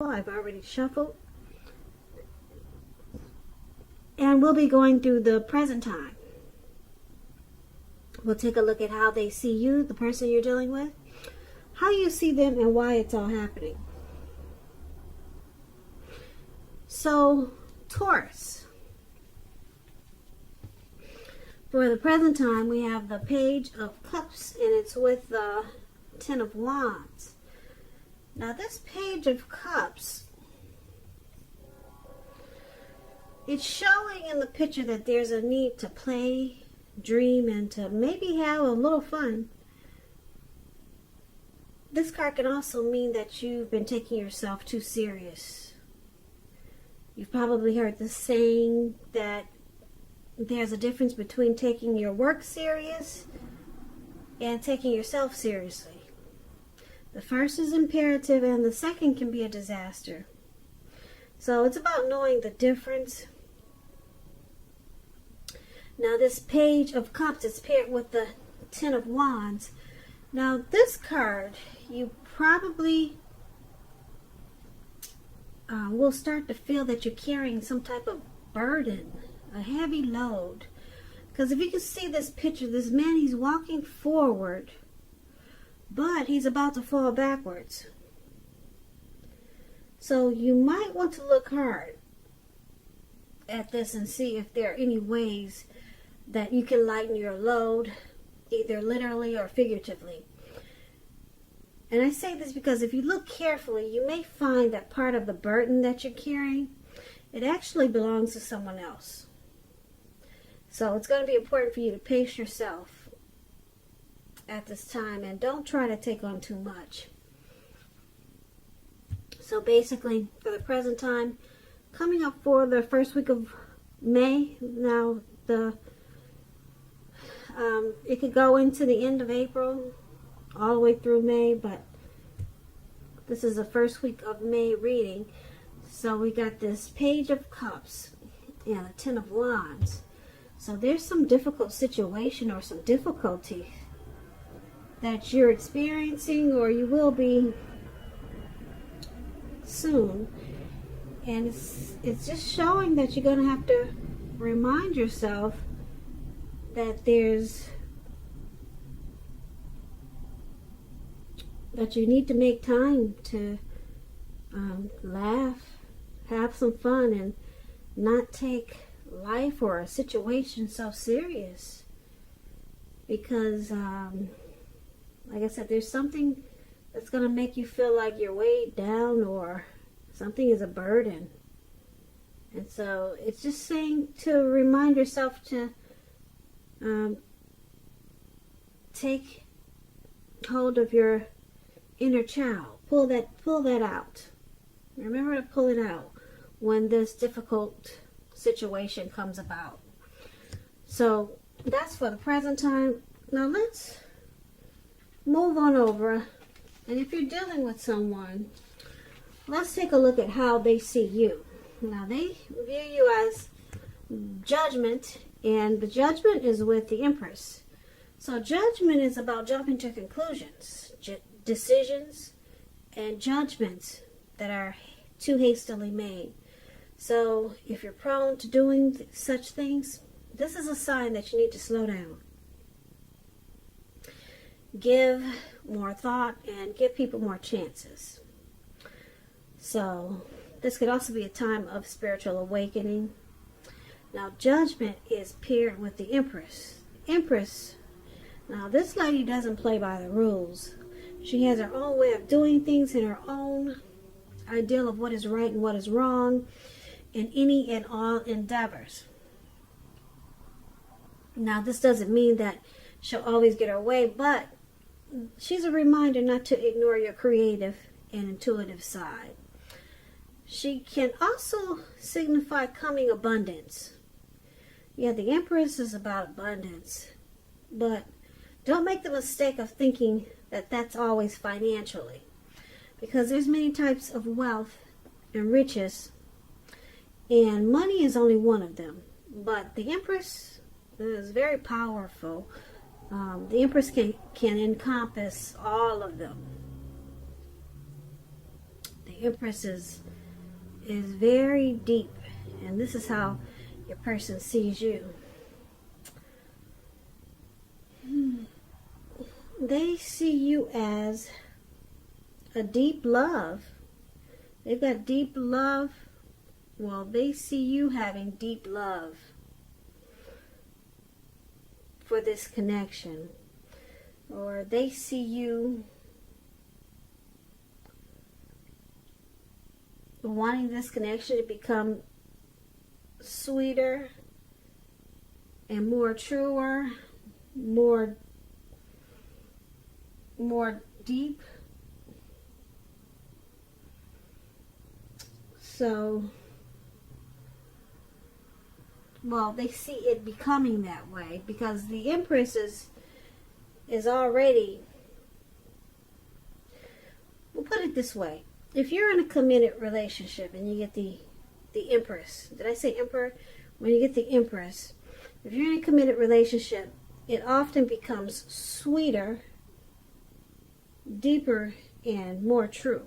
I've already shuffled. And we'll be going through the present time. We'll take a look at how they see you, the person you're dealing with, how you see them, and why it's all happening. So, Taurus. For the present time, we have the Page of Cups, and it's with the Ten of Wands. Now, this Page of Cups, it's showing in the picture that there's a need to play, dream, and to maybe have a little fun. This card can also mean that you've been taking yourself too serious. You've probably heard the saying that there's a difference between taking your work serious and taking yourself seriously. The first is imperative and the second can be a disaster. So it's about knowing the difference. Now this Page of Cups is paired with the Ten of Wands. Now this card, you probably will start to feel that you're carrying some type of burden, a heavy load. Because if you can see this picture, this man, he's walking forward, but he's about to fall backwards. So you might want to look hard at this and see if there are any ways that you can lighten your load, either literally or figuratively. And I say this because if you look carefully, you may find that part of the burden that you're carrying, it actually belongs to someone else. So it's going to be important for you to pace yourself at this time and don't try to take on too much. So basically, for the present time, coming up for the first week of May, now it could go into the end of April, all the way through May, but this is the first week of May reading. So we got this Page of Cups and a Ten of Wands. So there's some difficult situation or some difficulty that you're experiencing or you will be soon. And it's just showing that you're going to have to remind yourself that that you need to make time to laugh, have some fun, and not take life or a situation so serious. Because, like I said, there's something that's going to make you feel like you're weighed down or something is a burden. And so it's just saying to remind yourself to take hold of your inner child. Pull that out. Remember to pull it out when this difficult situation comes about. So that's for the present time. Now let's move on over. And if you're dealing with someone, let's take a look at how they see you. Now they view you as judgment, and the judgment is with the Empress. So judgment is about jumping to conclusions, decisions, and judgments that are too hastily made. So if you're prone to doing such things, this is a sign that you need to slow down. Give more thought and give people more chances. So this could also be a time of spiritual awakening. Now judgment is paired with the Empress. Empress, now this lady doesn't play by the rules. She has her own way of doing things and her own ideal of what is right and what is wrong in any and all endeavors. Now this doesn't mean that she'll always get her way, but she's a reminder not to ignore your creative and intuitive side. She can also signify coming abundance. Yeah, the Empress is about abundance, but don't make the mistake of thinking that that's always financially, because there's many types of wealth and riches, and money is only one of them. But the Empress is very powerful. The Empress can encompass all of them. The The Empress is very deep, and this is how your person sees you. They see you as a deep love. They've got deep love. Well, they see you having deep love for this connection. Or they see you wanting this connection to become sweeter and more truer, more deep. So, well, they see it becoming that way because the Empress is already, we'll put it this way. If you're in a committed relationship and you get the Empress, did I say Emperor? When you get the Empress, if you're in a committed relationship, it often becomes sweeter, deeper, and more true.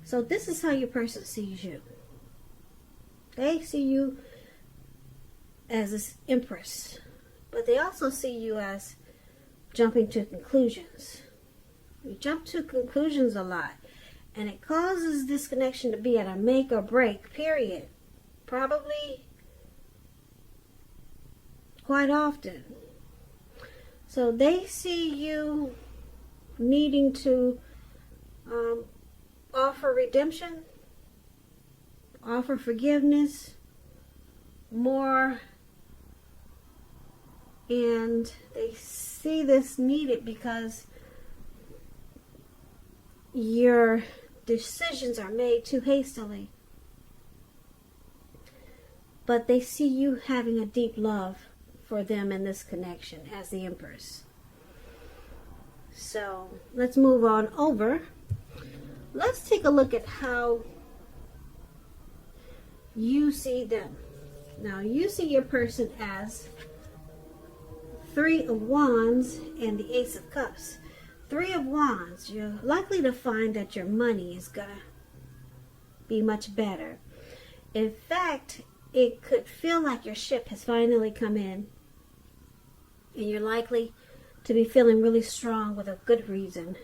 So this is how your person sees you. They see you as this Empress, but they also see you as jumping to conclusions. You jump to conclusions a lot, and it causes this connection to be at a make or break period. Probably quite often. So they see you needing to offer redemption, offer forgiveness more, and they see this needed because your decisions are made too hastily. But they see you having a deep love for them in this connection as the Empress. So let's move on over. Let's take a look at how you see them. Now, you see your person as Three of Wands and the Ace of Cups. Three of Wands, you're likely to find that your money is going to be much better. In fact, it could feel like your ship has finally come in, and you're likely to be feeling really strong with a good reason.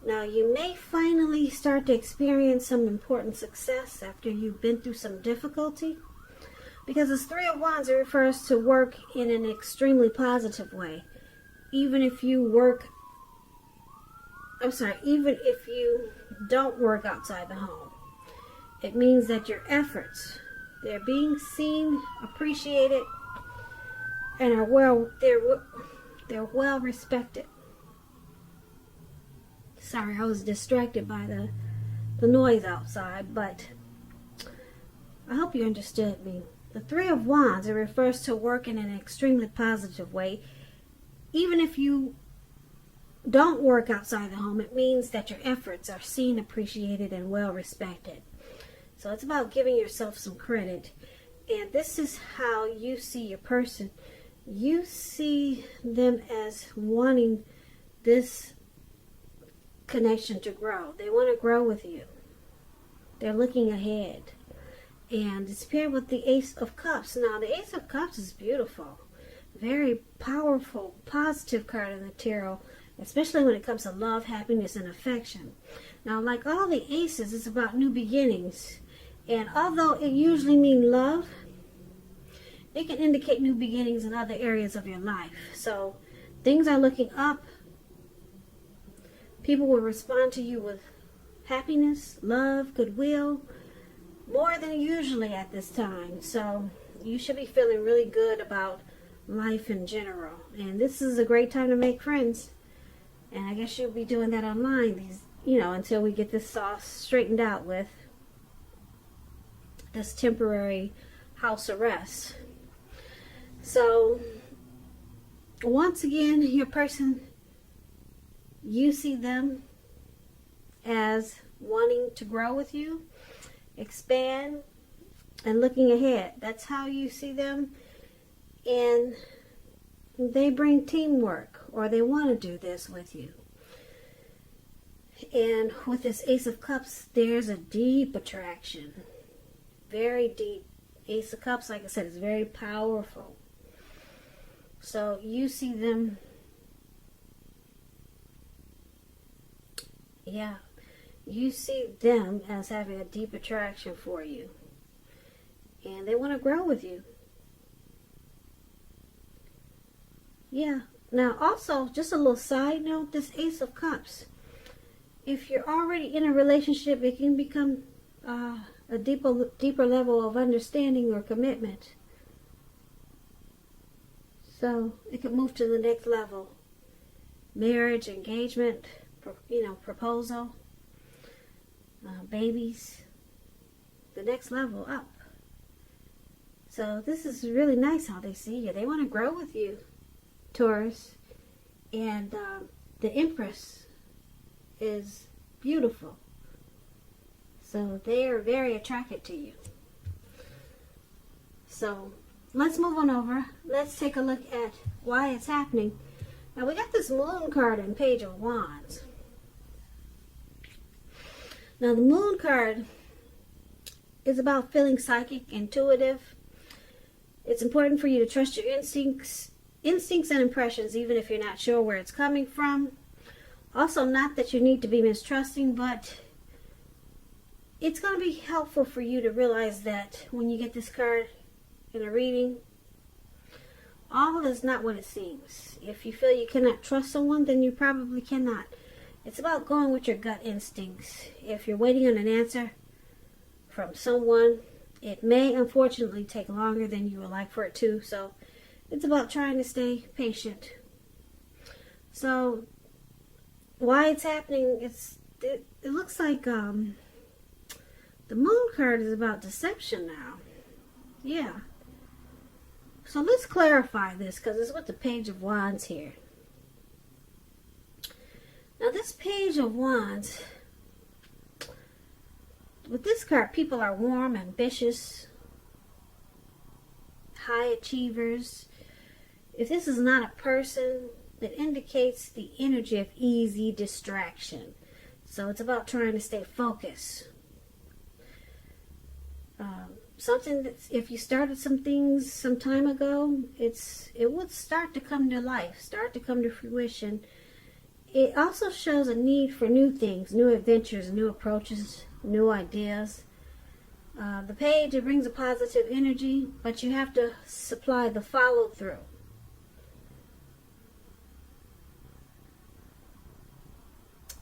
Now, you may finally start to experience some important success after you've been through some difficulty. Because this Three of Wands, it refers to work in an extremely positive way. Even if you don't work outside the home. It means that your efforts, they're being seen, appreciated, and they're well respected. Sorry, I was distracted by the noise outside, but I hope you understood me. The Three of Wands, it refers to work in an extremely positive way. Even if you don't work outside the home, it means that your efforts are seen, appreciated, and well respected. So it's about giving yourself some credit. And this is how you see your person. You see them as wanting this connection to grow. They want to grow with you. They're looking ahead. And it's paired with the Ace of Cups. Now, the Ace of Cups is beautiful. Very powerful, positive card in the tarot, especially when it comes to love, happiness, and affection. Now, like all the aces, it's about new beginnings. And although it usually means love, it can indicate new beginnings in other areas of your life. So, things are looking up. People will respond to you with happiness, love, goodwill, more than usually at this time. So, you should be feeling really good about life in general. And this is a great time to make friends. And I guess you'll be doing that online, until we get this all straightened out with this temporary house arrest. So, once again, your person, you see them as wanting to grow with you, expand, and looking ahead. That's how you see them. And they bring teamwork, or they want to do this with you. And with this Ace of Cups, there's a deep attraction. Very deep. Ace of Cups, like I said, is very powerful. So you see them, yeah, you see them as having a deep attraction for you. And they want to grow with you. Yeah. Now also, just a little side note, this Ace of Cups, if you're already in a relationship, it can become a deeper level of understanding or commitment. So it could move to the next level. Marriage, engagement, proposal, babies, the next level up. So this is really nice how they see you. They want to grow with you, Taurus. And the Empress is beautiful. So they are very attracted to you. So let's move on over. Let's take a look at why it's happening. Now we got this Moon card and Page of Wands. Now the Moon card is about feeling psychic, intuitive. It's important for you to trust your instincts and impressions, even if you're not sure where it's coming from. Also, not that you need to be mistrusting, but it's going to be helpful for you to realize that when you get this card in a reading, all is not what it seems. If you feel you cannot trust someone, then you probably cannot. It's about going with your gut instincts. If you're waiting on an answer from someone, it may unfortunately take longer than you would like for it to. So it's about trying to stay patient. So why it's happening, it looks like the Moon card is about deception now. Yeah. So let's clarify this, because it's with the Page of Wands here. Now this Page of Wands, with this card, people are warm, ambitious, high achievers. If this is not a person, it indicates the energy of easy distraction. So it's about trying to stay focused. Something that if you started some things some time ago, it would start to come to life, start to come to fruition. It also shows a need for new things, new adventures, new approaches, new ideas. The page, it brings a positive energy, but you have to supply the follow through.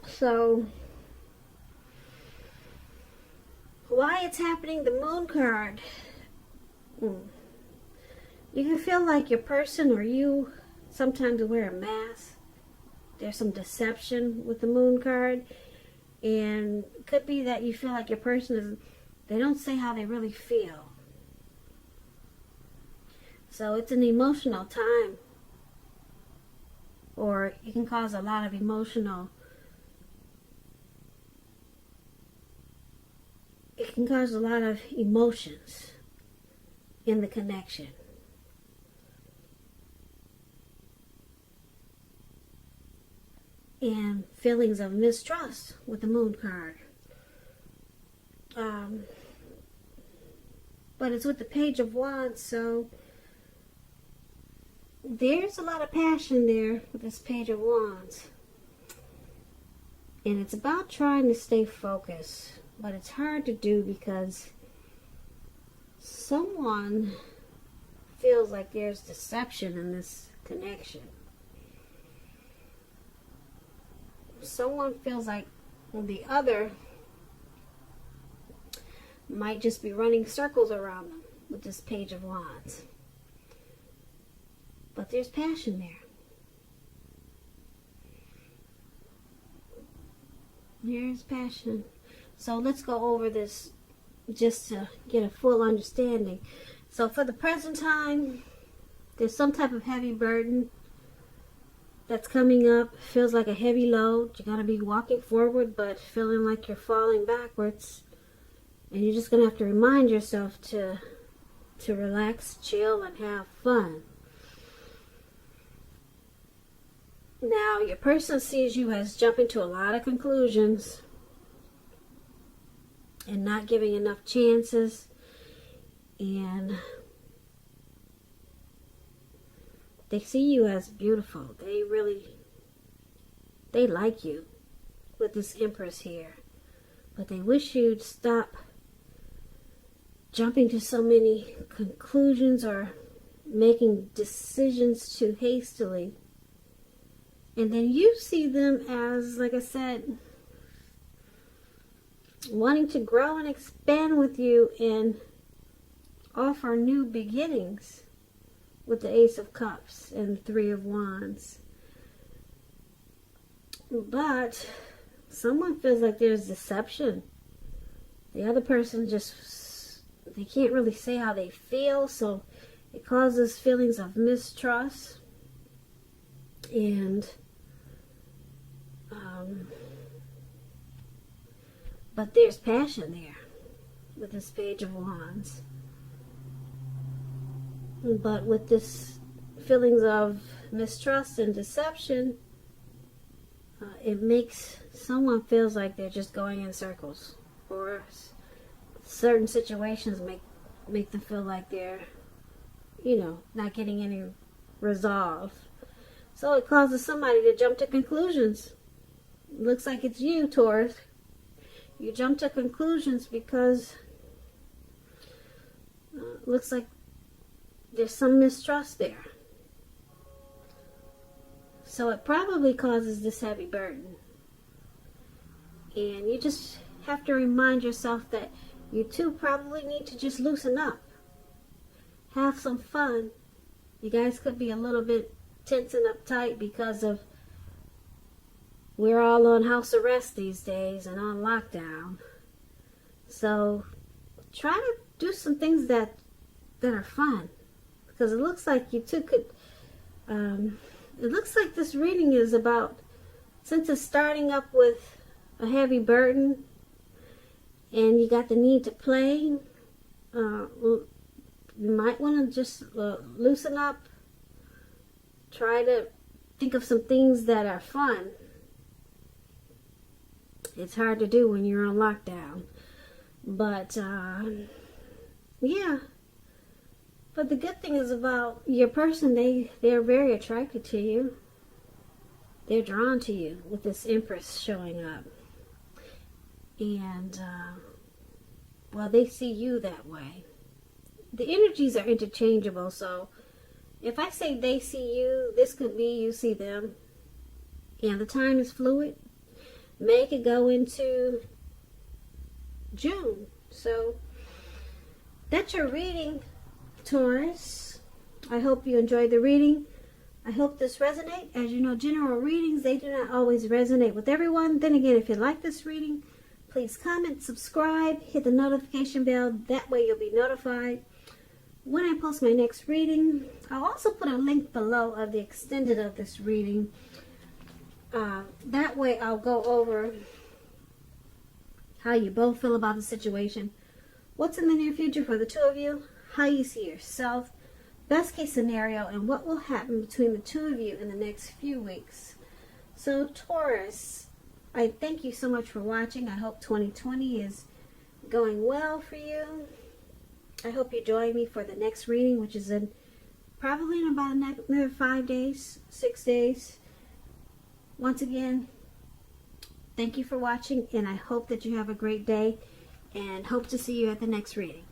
So why it's happening, the Moon card, you can feel like your person or you sometimes wear a mask. There's some deception with the Moon card, and it could be that you feel like your person they don't say how they really feel. So it's an emotional time, or it can cause a lot of emotions in the connection. And feelings of mistrust with the Moon card. But it's with the Page of Wands, so there's a lot of passion there with this Page of Wands. And it's about trying to stay focused. But it's hard to do because someone feels like there's deception in this connection. Someone feels like the other might just be running circles around them with this Page of Wands. But there's passion there. There's passion. So let's go over this just to get a full understanding. So for the present time, there's some type of heavy burden that's coming up. Feels like a heavy load. You're going to be walking forward, but feeling like you're falling backwards. And you're just going to have to remind yourself to relax, chill, and have fun. Now, your person sees you as jumping to a lot of conclusions and not giving enough chances, and they see you as beautiful. They like you with this Empress here, but they wish you'd stop jumping to so many conclusions or making decisions too hastily. And then you see them as, like I said, wanting to grow and expand with you and offer new beginnings with the Ace of Cups and the Three of Wands. But someone feels like there's deception. The other person they can't really say how they feel, so it causes feelings of mistrust. And but there's passion there with this Page of Wands. But with this feelings of mistrust and deception, it makes someone feels like they're just going in circles, or certain situations make them feel like they're, not getting any resolve. So it causes somebody to jump to conclusions. Looks like it's you, Taurus. You jump to conclusions because looks like there's some mistrust there. So it probably causes this heavy burden. And you just have to remind yourself that you two probably need to just loosen up. Have some fun. You guys could be a little bit tense and uptight because of we're all on house arrest these days and on lockdown. So try to do some things that are fun, because it looks like you two could it looks like this reading is about, since it's starting up with a heavy burden and you got the need to play, you might want to just loosen up. Try to think of some things that are fun. It's hard to do when you're on lockdown. But, yeah. But the good thing is about your person, they're very attracted to you. They're drawn to you with this Empress showing up. And, well, they see you that way. The energies are interchangeable, so if I say they see you, this could be you see them. And the time is fluid. May could go into June. So that's your reading, Taurus. I hope you enjoyed the reading. I hope this resonates. As you know, general readings, they do not always resonate with everyone. Then again, if you like this reading, please comment, subscribe, hit the notification bell. That way you'll be notified when I post my next reading. I'll also put a link below of the extended of this reading. That way I'll go over how you both feel about the situation, what's in the near future for the two of you, how you see yourself, best case scenario, and what will happen between the two of you in the next few weeks. So Taurus, I thank you so much for watching. I hope 2020 is going well for you. I hope you join me for the next reading, which is probably in about another 5 days, 6 days. Once again, thank you for watching, and I hope that you have a great day, and hope to see you at the next reading.